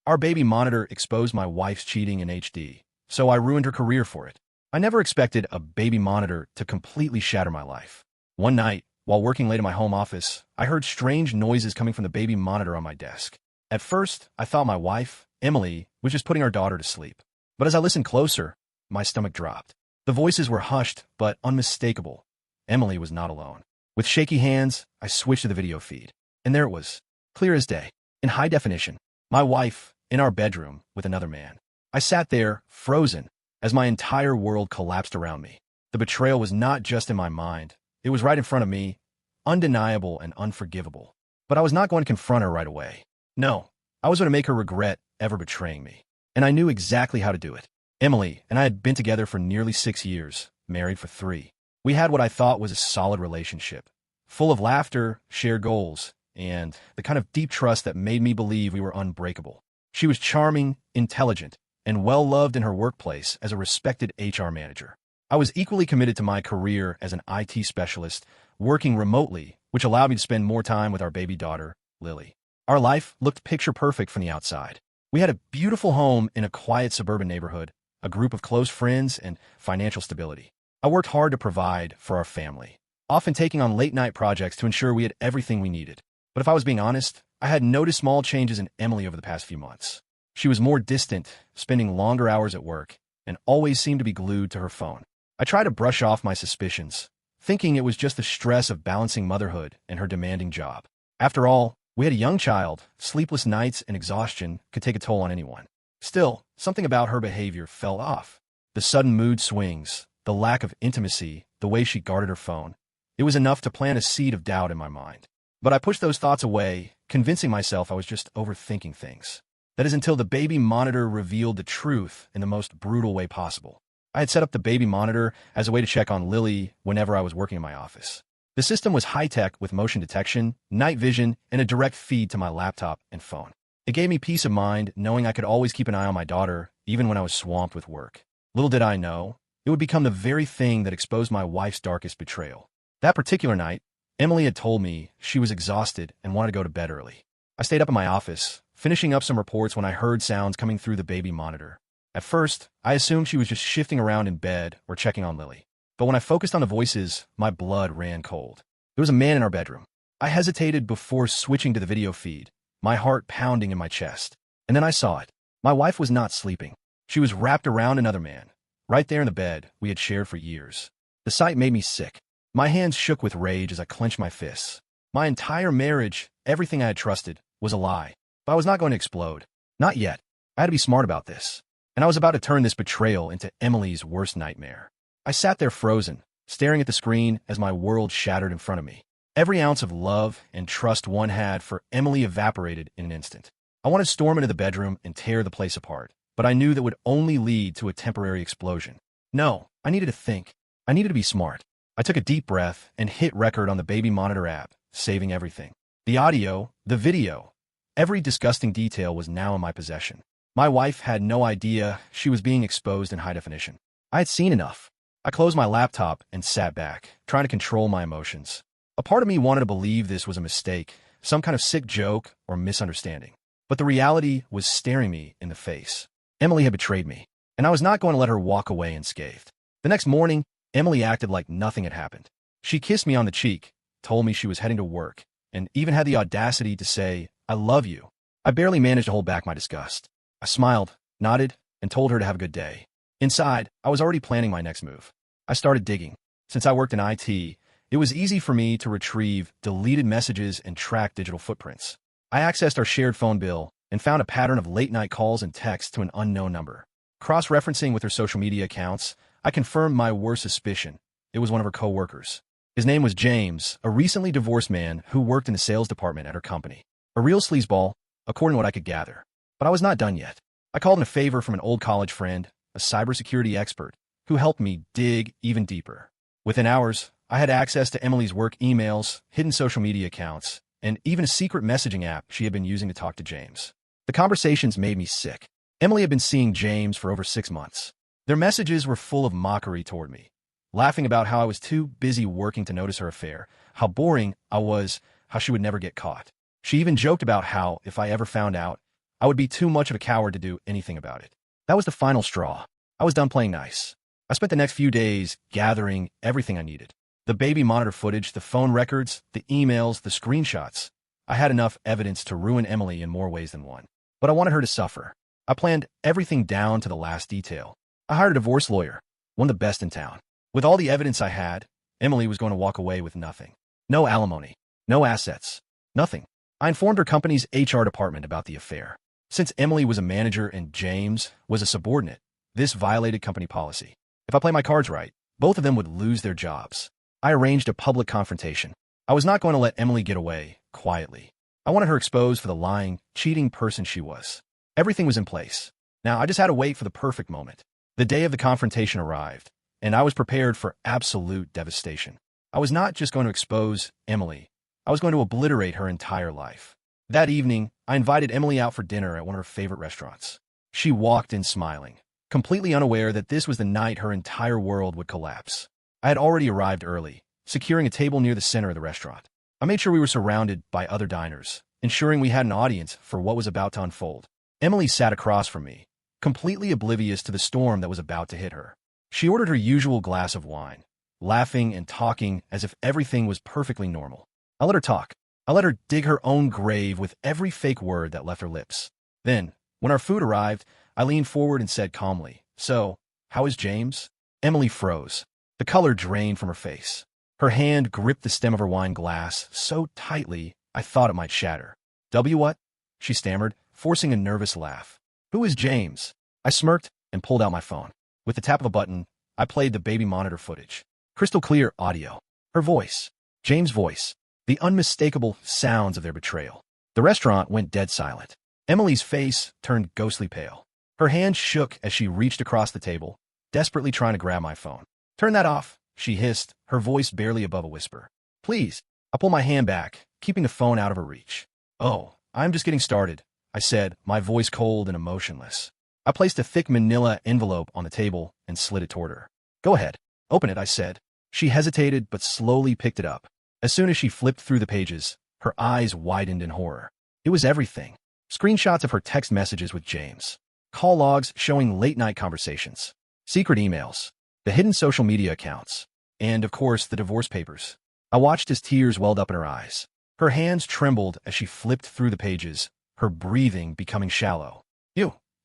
Our baby monitor exposed my wife's cheating in HD, so I ruined her career for it. I never expected a baby monitor to completely shatter my life. One night, while working late in my home office, I heard strange noises coming from the baby monitor on my desk. At first, I thought my wife, Emily, was just putting our daughter to sleep. But as I listened closer, my stomach dropped. The voices were hushed, but unmistakable. Emily was not alone. With shaky hands, I switched to the video feed. And there it was, clear as day, in high definition. My wife, in our bedroom, with another man. I sat there, frozen, as my entire world collapsed around me. The betrayal was not just in my mind. It was right in front of me, undeniable and unforgivable. But I was not going to confront her right away. No, I was going to make her regret ever betraying me. And I knew exactly how to do it. Emily and I had been together for nearly 6 years, married for 3. We had what I thought was a solid relationship, full of laughter, shared goals, and the kind of deep trust that made me believe we were unbreakable. She was charming, intelligent, and well-loved in her workplace as a respected HR manager. I was equally committed to my career as an IT specialist, working remotely, which allowed me to spend more time with our baby daughter, Lily. Our life looked picture-perfect from the outside. We had a beautiful home in a quiet suburban neighborhood, a group of close friends, and financial stability. I worked hard to provide for our family, often taking on late-night projects to ensure we had everything we needed. But if I was being honest, I had noticed small changes in Emily over the past few months. She was more distant, spending longer hours at work, and always seemed to be glued to her phone. I tried to brush off my suspicions, thinking it was just the stress of balancing motherhood and her demanding job. After all, we had a young child. Sleepless nights and exhaustion could take a toll on anyone. Still, something about her behavior fell off. The sudden mood swings, the lack of intimacy, the way she guarded her phone. It was enough to plant a seed of doubt in my mind. But I pushed those thoughts away, convincing myself I was just overthinking things. That is until the baby monitor revealed the truth in the most brutal way possible. I had set up the baby monitor as a way to check on Lily whenever I was working in my office. The system was high-tech with motion detection, night vision, and a direct feed to my laptop and phone. It gave me peace of mind knowing I could always keep an eye on my daughter, even when I was swamped with work. Little did I know, it would become the very thing that exposed my wife's darkest betrayal. That particular night, Emily had told me she was exhausted and wanted to go to bed early. I stayed up in my office, finishing up some reports when I heard sounds coming through the baby monitor. At first, I assumed she was just shifting around in bed or checking on Lily. But when I focused on the voices, my blood ran cold. There was a man in our bedroom. I hesitated before switching to the video feed, my heart pounding in my chest. And then I saw it. My wife was not sleeping. She was wrapped around another man, right there in the bed we had shared for years. The sight made me sick. My hands shook with rage as I clenched my fists. My entire marriage, everything I had trusted, was a lie. But I was not going to explode. Not yet. I had to be smart about this. And I was about to turn this betrayal into Emily's worst nightmare. I sat there frozen, staring at the screen as my world shattered in front of me. Every ounce of love and trust one had for Emily evaporated in an instant. I wanted to storm into the bedroom and tear the place apart, but I knew that would only lead to a temporary explosion. No, I needed to think. I needed to be smart. I took a deep breath and hit record on the baby monitor app, saving everything. The audio, the video, every disgusting detail was now in my possession. My wife had no idea she was being exposed in high definition. I had seen enough. I closed my laptop and sat back, trying to control my emotions. A part of me wanted to believe this was a mistake, some kind of sick joke or misunderstanding. But the reality was staring me in the face. Emily had betrayed me, and I was not going to let her walk away unscathed. The next morning, Emily acted like nothing had happened. She kissed me on the cheek, told me she was heading to work, and even had the audacity to say, "I love you." I barely managed to hold back my disgust. I smiled, nodded, and told her to have a good day. Inside, I was already planning my next move. I started digging. Since I worked in IT, it was easy for me to retrieve deleted messages and track digital footprints. I accessed our shared phone bill and found a pattern of late-night calls and texts to an unknown number. Cross-referencing with her social media accounts, I confirmed my worst suspicion. It was one of her co-workers. His name was James, a recently divorced man who worked in the sales department at her company. A real sleazeball, according to what I could gather. But I was not done yet. I called in a favor from an old college friend, a cybersecurity expert, who helped me dig even deeper. Within hours, I had access to Emily's work emails, hidden social media accounts, and even a secret messaging app she had been using to talk to James. The conversations made me sick. Emily had been seeing James for over 6 months. Their messages were full of mockery toward me, laughing about how I was too busy working to notice her affair, how boring I was, how she would never get caught. She even joked about how, if I ever found out, I would be too much of a coward to do anything about it. That was the final straw. I was done playing nice. I spent the next few days gathering everything I needed. The baby monitor footage, the phone records, the emails, the screenshots. I had enough evidence to ruin Emily in more ways than one. But I wanted her to suffer. I planned everything down to the last detail. I hired a divorce lawyer, one of the best in town. With all the evidence I had, Emily was going to walk away with nothing. No alimony, no assets, nothing. I informed her company's HR department about the affair. Since Emily was a manager and James was a subordinate, this violated company policy. If I play my cards right, both of them would lose their jobs. I arranged a public confrontation. I was not going to let Emily get away quietly. I wanted her exposed for the lying, cheating person she was. Everything was in place. Now I just had to wait for the perfect moment. The day of the confrontation arrived, and I was prepared for absolute devastation. I was not just going to expose Emily. I was going to obliterate her entire life. That evening, I invited Emily out for dinner at one of her favorite restaurants. She walked in smiling, completely unaware that this was the night her entire world would collapse. I had already arrived early, securing a table near the center of the restaurant. I made sure we were surrounded by other diners, ensuring we had an audience for what was about to unfold. Emily sat across from me, completely oblivious to the storm that was about to hit her. She ordered her usual glass of wine, laughing and talking as if everything was perfectly normal. I let her talk. I let her dig her own grave with every fake word that left her lips. Then, when our food arrived, I leaned forward and said calmly, "So, how is James?" Emily froze. The color drained from her face. Her hand gripped the stem of her wine glass so tightly I thought it might shatter. What?" she stammered, forcing a nervous laugh. "Who is James?" I smirked and pulled out my phone. With the tap of a button, I played the baby monitor footage. Crystal clear audio. Her voice. James' voice. The unmistakable sounds of their betrayal. The restaurant went dead silent. Emily's face turned ghostly pale. Her hand shook as she reached across the table, desperately trying to grab my phone. "Turn that off," she hissed, her voice barely above a whisper. "Please." I pulled my hand back, keeping the phone out of her reach. "Oh, I'm just getting started," I said, my voice cold and emotionless. I placed a thick manila envelope on the table and slid it toward her. "Go ahead. Open it," I said. She hesitated but slowly picked it up. As soon as she flipped through the pages, her eyes widened in horror. It was everything. Screenshots of her text messages with James. Call logs showing late-night conversations. Secret emails. The hidden social media accounts. And, of course, the divorce papers. I watched as tears welled up in her eyes. Her hands trembled as she flipped through the pages, her breathing becoming shallow.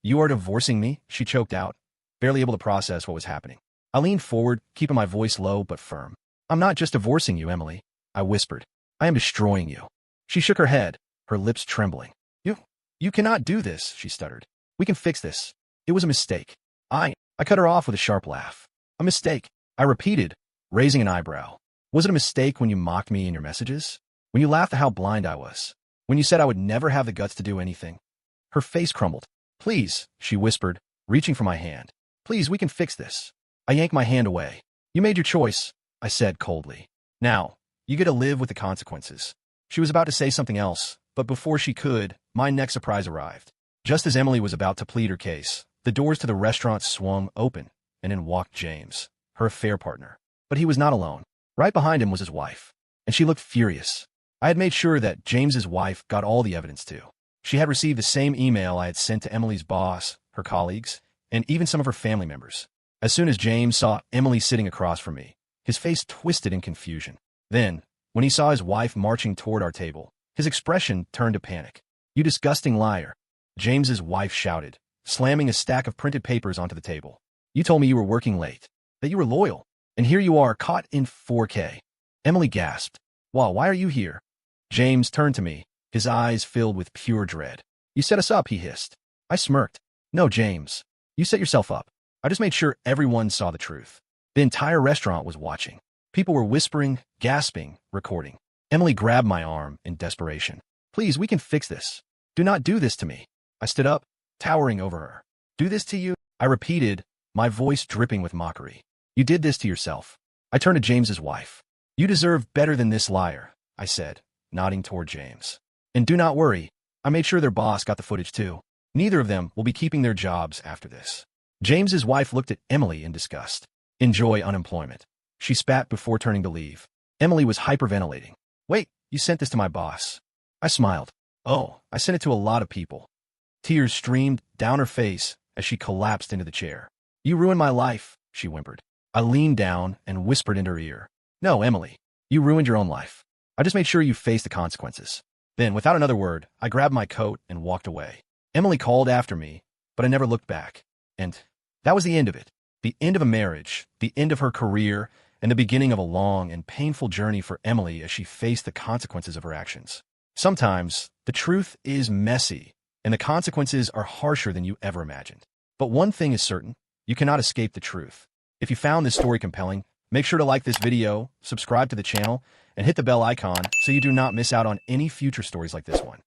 You are divorcing me?" she choked out, barely able to process what was happening. I leaned forward, keeping my voice low but firm. "I'm not just divorcing you, Emily," I whispered. "I am destroying you." She shook her head, her lips trembling. You cannot do this," she stuttered. "We can fix this. It was a mistake." I cut her off with a sharp laugh. "A mistake," I repeated, raising an eyebrow. "Was it a mistake when you mocked me in your messages? When you laughed at how blind I was? When you said I would never have the guts to do anything?" Her face crumbled. "Please," she whispered, reaching for my hand. "Please, we can fix this." I yanked my hand away. "You made your choice," I said coldly. "Now, you get to live with the consequences." She was about to say something else, but before she could, my next surprise arrived. Just as Emily was about to plead her case, the doors to the restaurant swung open, and in walked James, her affair partner. But he was not alone. Right behind him was his wife, and she looked furious. I had made sure that James's wife got all the evidence too. She had received the same email I had sent to Emily's boss, her colleagues, and even some of her family members. As soon as James saw Emily sitting across from me, his face twisted in confusion. Then, when he saw his wife marching toward our table, his expression turned to panic. "You disgusting liar," James's wife shouted, slamming a stack of printed papers onto the table. "You told me you were working late, that you were loyal, and here you are caught in 4K. Emily gasped. "Well, why are you here?" James turned to me, his eyes filled with pure dread. "You set us up," he hissed. I smirked. "No, James. You set yourself up. I just made sure everyone saw the truth." The entire restaurant was watching. People were whispering, gasping, recording. Emily grabbed my arm in desperation. "Please, we can fix this. Do not do this to me." I stood up, towering over her. "Do this to you?" I repeated, my voice dripping with mockery. "You did this to yourself." I turned to James's wife. "You deserve better than this liar," I said, nodding toward James. "And do not worry, I made sure their boss got the footage too. Neither of them will be keeping their jobs after this." James's wife looked at Emily in disgust. "Enjoy unemployment," she spat before turning to leave. Emily was hyperventilating. "Wait, you sent this to my boss?" I smiled. "Oh, I sent it to a lot of people." Tears streamed down her face as she collapsed into the chair. "You ruined my life," she whimpered. I leaned down and whispered into her ear. "No, Emily, you ruined your own life. I just made sure you faced the consequences." Then, without another word, I grabbed my coat and walked away. Emily called after me, but I never looked back. And that was the end of it. The end of a marriage, the end of her career, and the beginning of a long and painful journey for Emily as she faced the consequences of her actions. Sometimes, the truth is messy, and the consequences are harsher than you ever imagined. But one thing is certain, you cannot escape the truth. If you found this story compelling, make sure to like this video, subscribe to the channel, and hit the bell icon so you do not miss out on any future stories like this one.